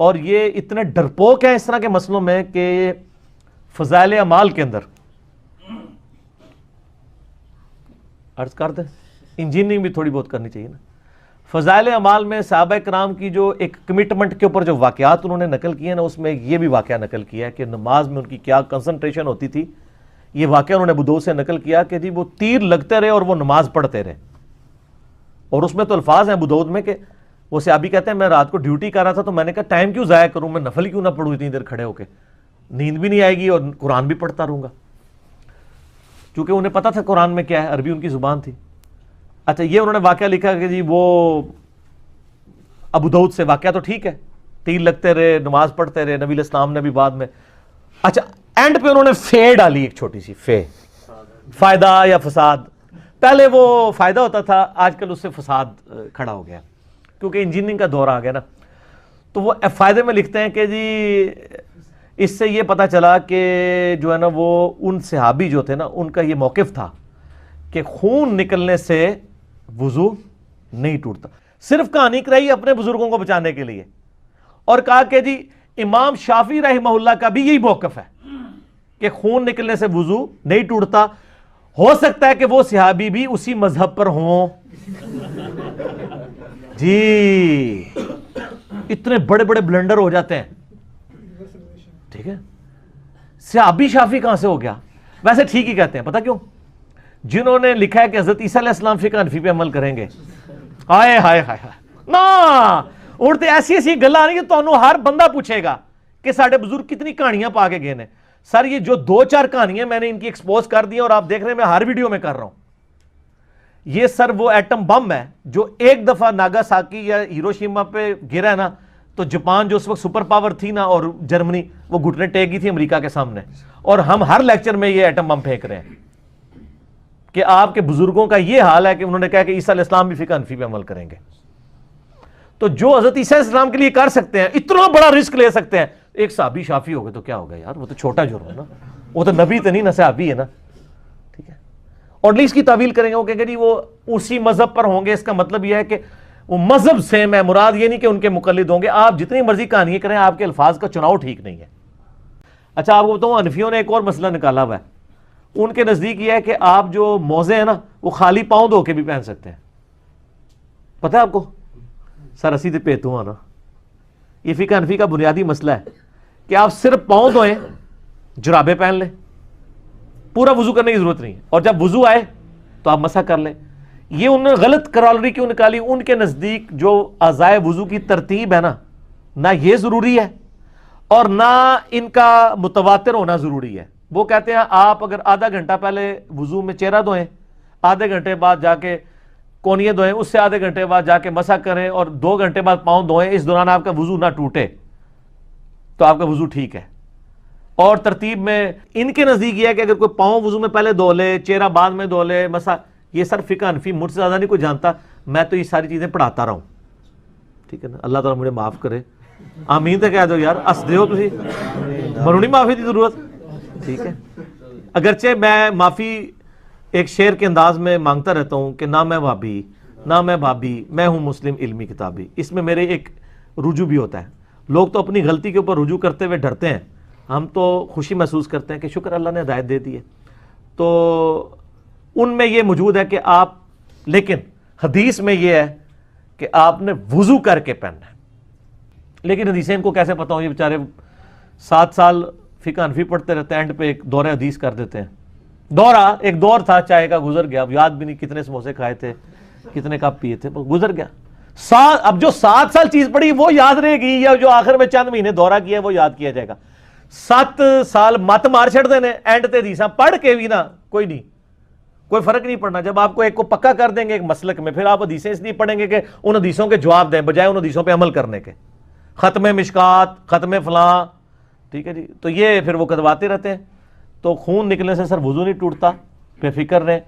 اور یہ اتنے ڈرپوک ہیں اس طرح کے مسئلوں میں کہ فضائل اعمال کے اندر عرض کرتے انجینئرنگ بھی تھوڑی بہت کرنی چاہیے نا. فضائل اعمال میں صحابہ کرام کی جو ایک کمٹمنٹ کے اوپر جو واقعات انہوں نے نقل کیے نا، اس میں یہ بھی واقعہ نقل کیا ہے کہ نماز میں ان کی کیا کنسنٹریشن ہوتی تھی. یہ واقعہ انہوں نے ابو داؤد سے نقل کیا کہ جی وہ تیر لگتے رہے اور وہ نماز پڑھتے رہے. اور اس میں تو الفاظ ہیں ابو داؤد میں کہ وہ صحابی کہتے ہیں میں رات کو ڈیوٹی کر رہا تھا تو میں نے کہا ٹائم کیوں ضائع کروں، میں نفل کیوں نہ پڑھوں اتنی دیر کھڑے ہو کے، نیند بھی نہیں آئے گی اور قرآن بھی پڑھتا رہوں گا. چونکہ انہیں پتا تھا قرآن میں کیا ہے، عربی ان کی زبان تھی. اچھا یہ انہوں نے واقعہ لکھا کہ جی وہ ابو داؤد سے واقعہ تو ٹھیک ہے، تیر لگتے رہے، نماز پڑھتے رہے، نبی علیہ السلام نے بھی بعد میں. اچھا اینڈ پہ انہوں نے فے ڈالی، ایک چھوٹی سی فے، فائدہ یا فساد. پہلے وہ فائدہ ہوتا تھا، آج کل اس سے فساد کھڑا ہو گیا کیونکہ انجینئرنگ کا دور آ گیا نا. تو وہ فائدے میں لکھتے ہیں کہ جی اس سے یہ پتا چلا کہ جو ہے نا وہ ان صحابی جو تھے نا ان کا یہ موقف تھا کہ خون نکلنے سے وضو نہیں ٹوٹتا. صرف کہانی کرائی اپنے بزرگوں کو بچانے کے لیے اور کہا کہ جی امام شافعی رحمہ اللہ کا بھی یہی موقف ہے کہ خون نکلنے سے وضو نہیں ٹوٹتا. ہو سکتا ہے کہ وہ صحابی بھی اسی مذہب پر ہوں. جی اتنے بڑے بڑے بلنڈر ہو جاتے ہیں. ٹھیک ہے، صحابی شافعی کہاں سے ہو گیا؟ ویسے ٹھیک ہی کہتے ہیں. پتہ کیوں؟ جنہوں نے لکھا ہے کہ حضرت عیسیٰ علیہ السلام فقہ حنفی پہ عمل کریں گے، ہائے ہائے ہائے نا اڑتے ایسی ایسی گلا نہیں کہ تمہیں ہر بندہ پوچھے گا کہ ساڈے بزرگ کتنی کہانیاں پا کے گئے ہیں. سر یہ جو 2-4 کہانیاں میں نے ان کی ایکسپوز کر دی اور آپ دیکھ رہے ہیں میں ہر ویڈیو میں کر رہا ہوں. یہ سر وہ ایٹم بم ہے جو ایک دفعہ ناگاساکی یا ہیروشیما پہ گرا ہے نا تو جاپان جو اس وقت سپر پاور تھی نا اور جرمنی وہ گھٹنے ٹیک گئی تھی امریکہ کے سامنے. اور ہم ہر لیکچر میں یہ ایٹم بم پھینک رہے ہیں کہ آپ کے بزرگوں کا یہ حال ہے کہ انہوں نے کہا کہ عیسیٰ علیہ السلام بھی فقہ حنفی پہ عمل کریں گے. تو جو حضرت عیسیٰ علیہ السلام کے لیے کر سکتے ہیں، اتنا بڑا رسک لے سکتے ہیں، ایک صحابی شافعی ہو گئے تو کیا ہوگا یار؟ وہ تو چھوٹا جرم ہے نا، وہ تو نبی تو نہیں نا، صحابی ہے نا. ٹھیک ہے، اور اس کی تعویل کریں گے وہ کہ جی وہ اسی مذہب پر ہوں گے. اس کا مطلب یہ ہے کہ وہ مذہب سیم ہے، مراد یہ نہیں کہ ان کے مقلد ہوں گے. آپ جتنی مرضی کہانیاں کریں، آپ کے الفاظ کا چناؤ ٹھیک نہیں ہے. اچھا آپ کو بتاؤں حنفیوں نے ایک اور مسئلہ نکالا ہوا ہے. ان کے نزدیک یہ ہے کہ آپ جو موزے ہیں نا وہ خالی پاؤں دھو کے بھی پہن سکتے ہیں. پتہ ہے آپ کو؟ سر اسی تے پیتوں ہاں نا، یہ فقہ حنفی کا بنیادی مسئلہ ہے کہ آپ صرف پاؤں دھوئیں، جرابیں پہن لیں، پورا وضو کرنے کی ضرورت نہیں ہے، اور جب وضو آئے تو آپ مسح کر لیں. یہ انہوں نے غلط کرالری کیوں نکالی؟ ان کے نزدیک جو اعضائے وضو کی ترتیب ہے نا، نہ یہ ضروری ہے اور نہ ان کا متواتر ہونا ضروری ہے. وہ کہتے ہیں آپ اگر آدھا گھنٹہ پہلے وضو میں چہرہ دھوئیں، آدھے گھنٹے بعد جا کے کونیے دھوئیں، اس سے آدھے گھنٹے بعد جا کے مسح کریں اور 2 گھنٹے بعد پاؤں دھوئیں، اس دوران آپ کا وضو نہ ٹوٹے تو آپ کا وضو ٹھیک ہے. اور ترتیب میں ان کے نزدیک یہ ہے کہ اگر کوئی پاؤں وضو میں پہلے دھو لے، چہرہ بعد میں دھو لے، مسح. یہ سر فقہ حنفی مجھ سے زیادہ نہیں کوئی جانتا، میں تو یہ ساری چیزیں پڑھاتا رہا ہوں. ٹھیک ہے نا، اللہ تعالیٰ مجھے معاف کرے. آمین تو کہہ دو یار، ہس دے ہو تسی، منو نہیں معافی دی ضرورت. ٹھیک ہے، اگرچہ میں معافی ایک شعر کے انداز میں مانگتا رہتا ہوں کہ نہ میں وہابی نہ میں بھابی، میں ہوں مسلم علمی کتابی. اس میں میرے ایک رجوع بھی ہوتا ہے. لوگ تو اپنی غلطی کے اوپر رجوع کرتے ہوئے ڈرتے ہیں، ہم تو خوشی محسوس کرتے ہیں کہ شکر اللہ نے ہدایت دے دی ہے. تو ان میں یہ موجود ہے کہ آپ، لیکن حدیث میں یہ ہے کہ آپ نے وضو کر کے پہننا ہے. لیکن حدیثیں ان کو کیسے پتہ ہوں؟ یہ بیچارے 7 سال فقہ حنفی پڑھتے رہتے ہیں، اینڈ پہ ایک دورہ حدیث کر دیتے ہیں. ایک دور تھا چائے کا، گزر گیا، یاد بھی نہیں کتنے سموسے کھائے تھے، کتنے کپ پیے تھے، گزر گیا. اب جو 7 سال چیز پڑھی وہ یاد رہے گی، یا جو آخر میں چند مہینے دورہ کیا وہ یاد کیا جائے گا؟ 7 سال مت مار چھڑ دینے، اینڈ تے حدیثاں پڑھ کے بھی نا کوئی نہیں، کوئی فرق نہیں پڑنا. جب آپ کو ایک کو پکا کر دیں گے ایک مسلک میں، پھر آپ حدیثیں اس لیے پڑھیں گے کہ ان حدیثوں کے جواب دیں بجائے ان حدیثوں پہ عمل کرنے کے. ختم مشکات، ختم فلاں، ٹھیک ہے جی. تو یہ پھر وہ کدواتے رہتے ہیں. تو خون نکلنے سے سر وضو نہیں ٹوٹتا، بے فکر رہیں.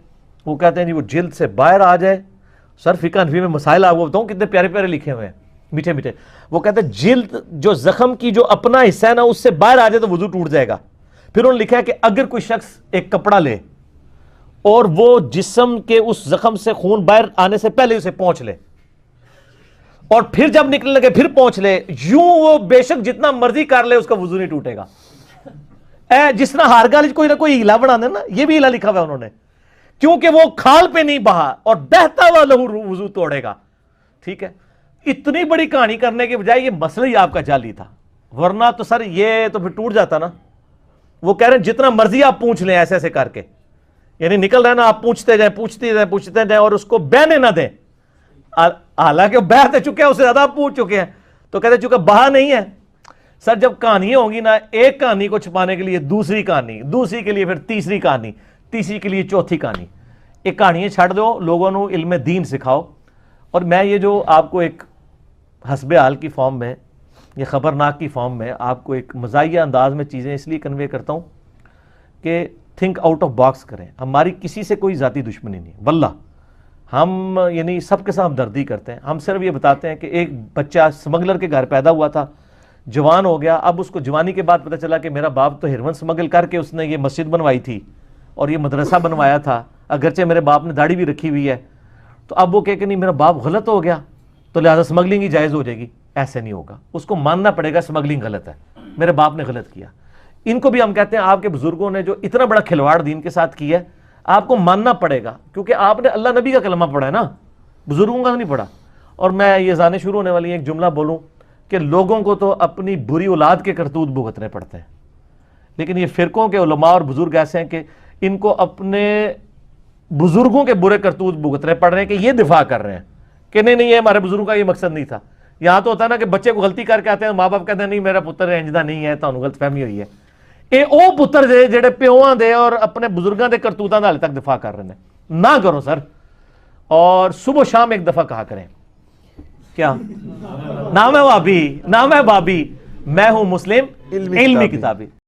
وہ کہتے ہیں جی وہ جلد سے باہر آ جائے. سر فقہ حنفی میں مسائل آپ کو بتاؤں کتنے پیارے پیارے لکھے ہوئے ہیں، میٹھے میٹھے. وہ کہتے ہیں جلد جو زخم کی جو اپنا حصہ ہے نا اس سے باہر آ جائے تو وضو ٹوٹ جائے گا. پھر انہوں نے لکھا ہے کہ اگر کوئی شخص ایک کپڑا لے اور وہ جسم کے اس زخم سے خون باہر آنے سے پہلے اسے پہنچ لے اور پھر جب نکلنے لگے پھر پہنچ لے, یوں وہ بے شک جتنا مرضی کر لے اس کا وضو نہیں ٹوٹے گا. جس طرح ہار گالج کوئی نہ کوئی ہیلا بنا دے نا, یہ بھی ہیلا لکھا ہوا ہے انہوں نے, کیونکہ وہ کھال پہ نہیں بہا اور بہتا ہوا لہو وضو توڑے گا. ٹھیک ہے, اتنی بڑی کہانی کرنے کے بجائے یہ مسئلہ ہی آپ کا جعلی تھا, ورنہ تو سر یہ تو پھر ٹوٹ جاتا نا. وہ کہہ رہے ہیں جتنا مرضی آپ پوچھ لیں ایسے ایسے کر کے, یعنی نکل رہا ہے نا, آپ پوچھتے جائیں اور اس کو بہنے نہ دیں, حالانکہ وہ بہہ چکے ہیں, اس سے زیادہ آپ پوچھ چکے ہیں. تو کہتے ہیں چونکہ بہا نہیں ہے. سر جب کہانیاں ہوں گی نا, ایک کہانی کو چھپانے کے لیے دوسری کہانی, دوسری کے لیے پھر تیسری کہانی, تیسری کے لیے چوتھی کہانی. ایک کہانیاں چھڑ دو, لوگوں کو علم دین سکھاؤ. اور میں یہ جو آپ کو ایک حسب حال کی فارم میں, یہ خبرناک کی فارم میں آپ کو ایک مزاحیہ انداز میں چیزیں اس لیے کنوے کرتا ہوں کہ تھنک آؤٹ آف باکس کریں. ہماری کسی سے کوئی ذاتی دشمنی نہیں واللہ, ہم یعنی سب کے ساتھ ہمدردی کرتے ہیں. ہم صرف یہ بتاتے ہیں کہ ایک بچہ سمگلر کے گھر پیدا ہوا تھا, جوان ہو گیا, اب اس کو جوانی کے بعد پتہ چلا کہ میرا باپ تو ہیروئن سمگل کر کے اس نے یہ مسجد بنوائی تھی اور یہ مدرسہ بنوایا تھا, اگرچہ میرے باپ نے داڑھی بھی رکھی ہوئی ہے. تو اب وہ کہے کہ نہیں میرا باپ غلط ہو گیا تو لہٰذا سمگلنگ ہی جائز ہو جائے گی. ایسے نہیں ہوگا, اس کو ماننا پڑے گا سمگلنگ غلط ہے, میرے باپ نے غلط کیا. ان کو بھی ہم کہتے ہیں آپ کے بزرگوں نے جو اتنا بڑا کھلواڑ دین کے ساتھ کیا ہے, آپ کو ماننا پڑے گا, کیونکہ آپ نے اللہ نبی کا کلمہ پڑھا ہے نا, بزرگوں کا نہیں پڑھا. اور میں یہ زانے شروع ہونے والی ایک جملہ بولوں کہ لوگوں کو تو اپنی بری اولاد کے کرتوت بھگتنے پڑتے ہیں, لیکن یہ فرقوں کے علماء اور بزرگ ایسے ہیں کہ ان کو اپنے بزرگوں کے برے کرتوت بھگتنے پڑ رہے ہیں کہ یہ دفاع کر رہے ہیں کہ نہیں یہ ہمارے بزرگوں کا یہ مقصد نہیں تھا. یہاں تو ہوتا ہے نا کہ بچے کو غلطی کر کے آتے ہیں, ماں باپ کہتے ہیں نہیں میرا پتر انجدہ نہیں ہے, تانوں غلط فہمی ہوئی ہے. یہ او پتر دے جڑے پیواں دے اور اپنے بزرگاں دے کرتوتاں دا حال تک دفاع کر رہے ہیں. نہ کرو سر, اور صبح شام ایک دفعہ کہا کریں کیا نام ہے وابی, نام ہے بابی, میں ہوں مسلم علمی کتابی.